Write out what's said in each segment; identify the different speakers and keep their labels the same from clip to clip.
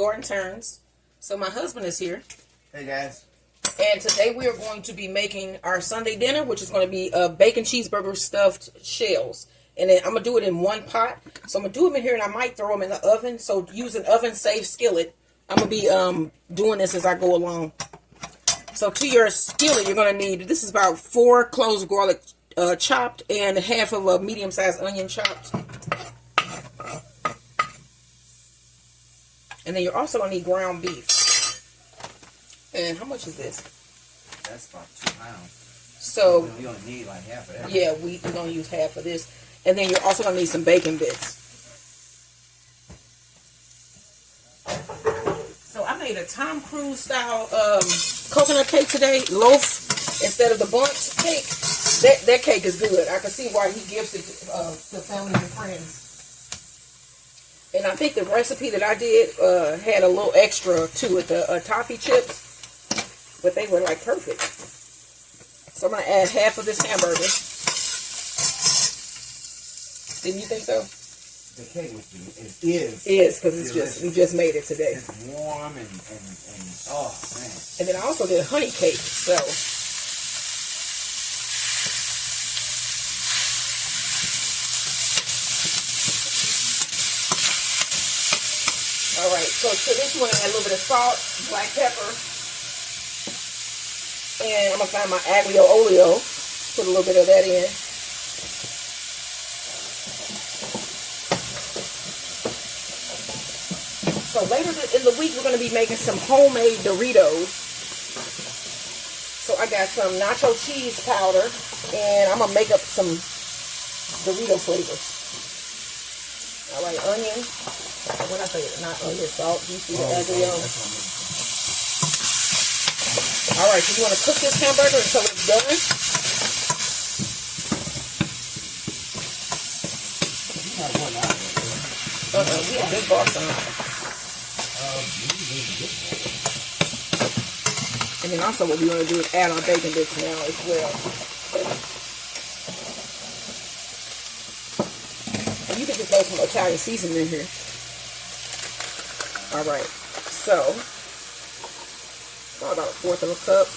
Speaker 1: Garden Turns. So my husband is here.
Speaker 2: Hey guys.
Speaker 1: And today we are going to be making our Sunday dinner, which is going to be bacon cheeseburger stuffed shells. And then I'm going to do it in one pot. So I'm going to do them in here and I might throw them in the oven. So use an oven-safe skillet. I'm going to be doing this as I go along. So to your skillet, you're going to need, this is about 4 cloves of garlic chopped and half of a medium-sized onion chopped. And then you're also going to need ground beef. And how much is this?
Speaker 2: That's about 2 pounds.
Speaker 1: So
Speaker 2: you only need like half of that.
Speaker 1: Yeah, we're going to use half of this. And then you're also going to need some bacon bits. So I made a Tom Cruise style coconut cake today, loaf instead of the bundt cake. That cake is good. I can see why he gives it to family and friends. And I think the recipe that I did had a little extra to it, the toffee chips. But they were like perfect. So I'm going to add half of this hamburger. Didn't you think so?
Speaker 2: The cake is
Speaker 1: because we just made it today.
Speaker 2: It's warm and oh man.
Speaker 1: And then I also did a honey cake. So all right. So to this one, I add a little bit of salt, black pepper. And I'm going to find my aglio olio. Put a little bit of that in. So later in the week, we're going to be making some homemade Doritos. So I got some nacho cheese powder. And I'm going to make up some Dorito flavors. All right, onion. When I say not onion, salt. You see the aglio? All right, so you want to cook this hamburger until it's done. We have big box on. And then also what we want to do is add our bacon bits now as well. And you can just throw some Italian seasoning in here. All right, so about 1/4 of a cup.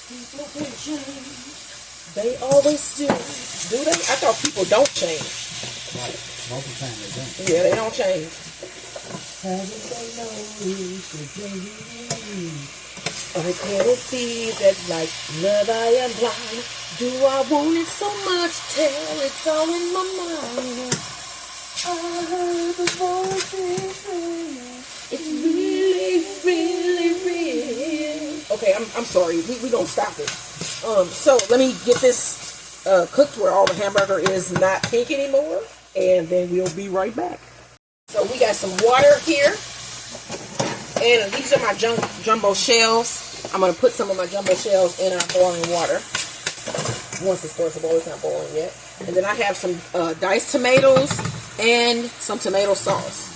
Speaker 1: People can change. They always do. Do they? I thought people don't change.
Speaker 2: Most of the time they don't.
Speaker 1: Yeah, they don't change. Or can it be that like love I am blind? Do I want it so much till it's all in my mind? I heard the voices saying it's really, really real. Okay, I'm sorry. We gonna stop it. So let me get this cooked where all the hamburger is not pink anymore, and then we'll be right back. So we got some water here. And these are my jumbo shells. I'm going to put some of my jumbo shells in our boiling water. Once it starts to boil, it's not boiling yet. And then I have some diced tomatoes and some tomato sauce.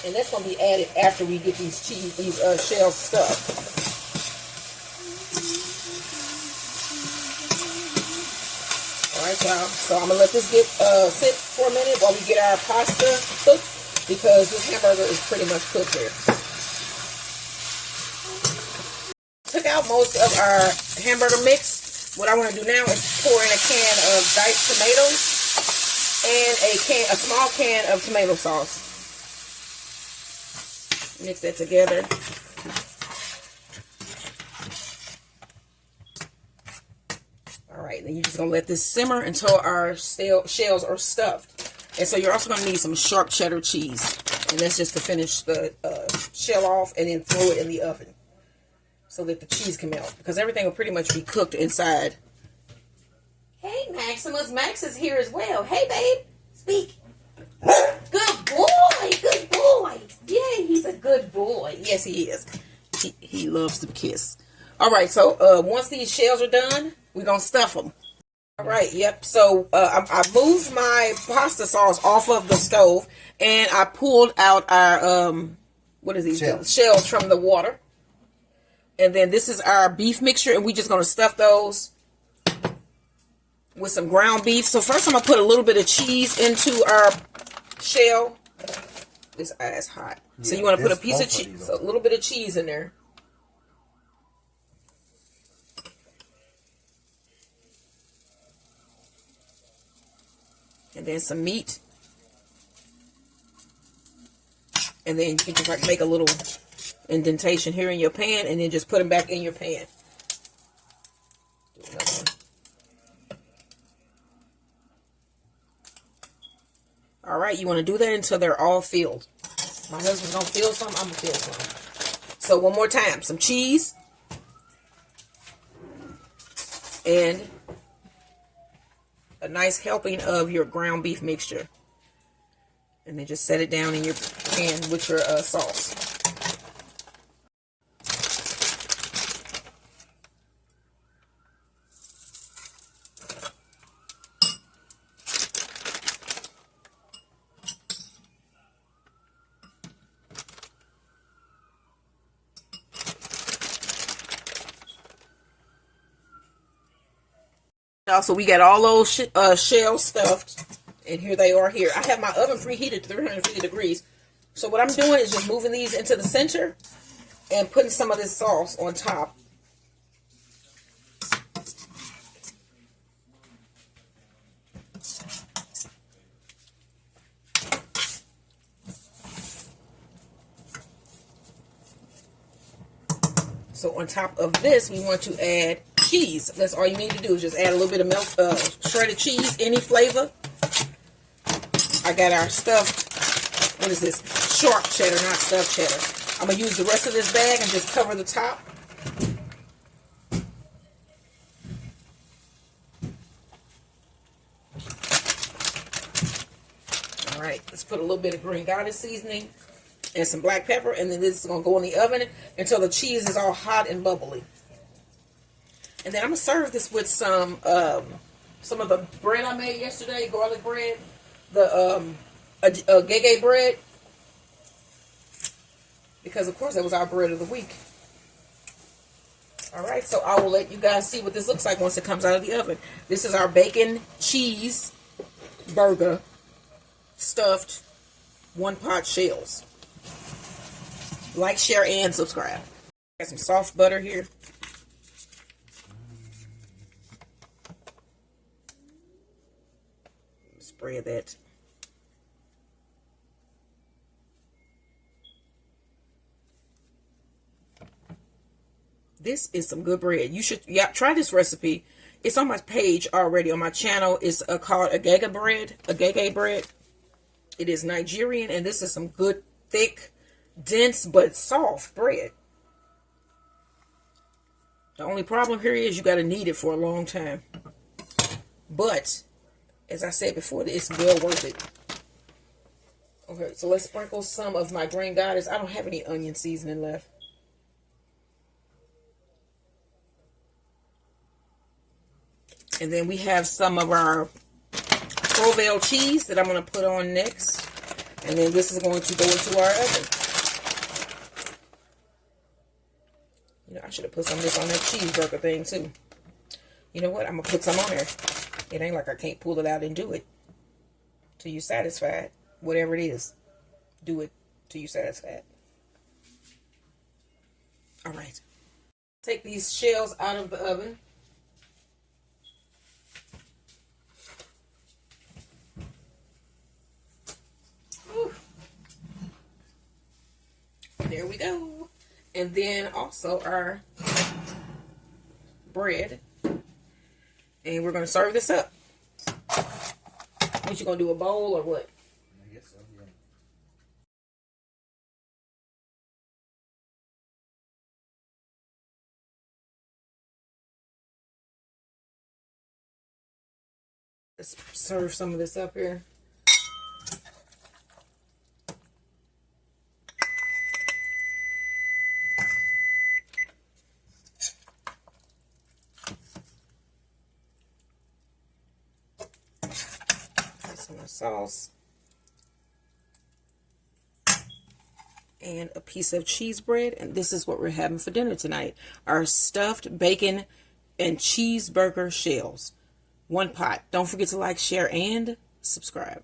Speaker 1: And that's going to be added after we get these shells stuffed. Alright, y'all. So I'm going to let this get sit for a minute while we get our pasta cooked. Because this hamburger is pretty much cooked here. Took out most of our hamburger mix. What I want to do now is pour in a can of diced tomatoes and a small can of tomato sauce. Mix that together. All right, then you're just gonna let this simmer until our shells are stuffed. And so you're also going to need some sharp cheddar cheese. And that's just to finish the shell off and then throw it in the oven. So that the cheese can melt. Because everything will pretty much be cooked inside. Hey, Maximus. Max is here as well. Hey, babe. Speak. Good boy. Good boy. Yeah, he's a good boy. Yes, he is. He loves to kiss. All right, so once these shells are done, we're going to stuff them. All right, yep. So I moved my pasta sauce off of the stove, and I pulled out our what is these shells from the water. And then this is our beef mixture, and we're just going to stuff those with some ground beef. So first I'm going to put a little bit of cheese into our shell. This ass hot. Yeah, so you want to put a piece of cheese, a little bit of cheese in there. And then some meat. And then you can just like make a little indentation here in your pan, and then just put them back in your pan. Do another one. All right, you want to do that until they're all filled. My husband's going to fill some, I'm going to fill some. So one more time, some cheese. And a nice helping of your ground beef mixture. And then just set it down in your pan with your sauce. Also, we got all those shells stuffed, and here they are here. I have my oven preheated to 350 degrees. So what I'm doing is just moving these into the center and putting some of this sauce on top. So on top of this, we want to add cheese. That's all you need to do is just add a little bit of shredded cheese, any flavor. I got our stuffed, what is this? Sharp cheddar, not stuffed cheddar. I'm going to use the rest of this bag and just cover the top. All right, let's put a little bit of green goddess seasoning and some black pepper, and then this is going to go in the oven until the cheese is all hot and bubbly. And then I'm going to serve this with some of the bread I made yesterday, garlic bread, the gege bread, because of course that was our bread of the week. All right, so I will let you guys see what this looks like once it comes out of the oven. This is our bacon cheese burger stuffed one-pot shells. Like, share, and subscribe. Got some soft butter here. Spread that. This is some good bread. You should try this recipe. It's on my page already on my channel. It's called agege bread. It is Nigerian, and this is some good, thick, dense, but soft bread. The only problem here is you got to knead it for a long time. But, as I said before, it's well worth it. Okay, so let's sprinkle some of my green goddess. I don't have any onion seasoning left. And then we have some of our Cloves cheese that I'm going to put on next. And then this is going to go into our oven. You know, I should have put some of this on that cheeseburger thing too. You know what? I'm going to put some on there. It ain't like I can't pull it out and do it till you're satisfied. Whatever it is, do it till you're satisfied. All right. Take these shells out of the oven. There we go. And then also our bread. And we're going to serve this up. What, you going to do a bowl or what?
Speaker 2: I guess so, yeah.
Speaker 1: Let's serve some of this up here. Some sauce. and a piece of cheese bread. And this is what we're having for dinner tonight. Our stuffed bacon and cheeseburger shells. One pot. Don't forget to like, share, and subscribe.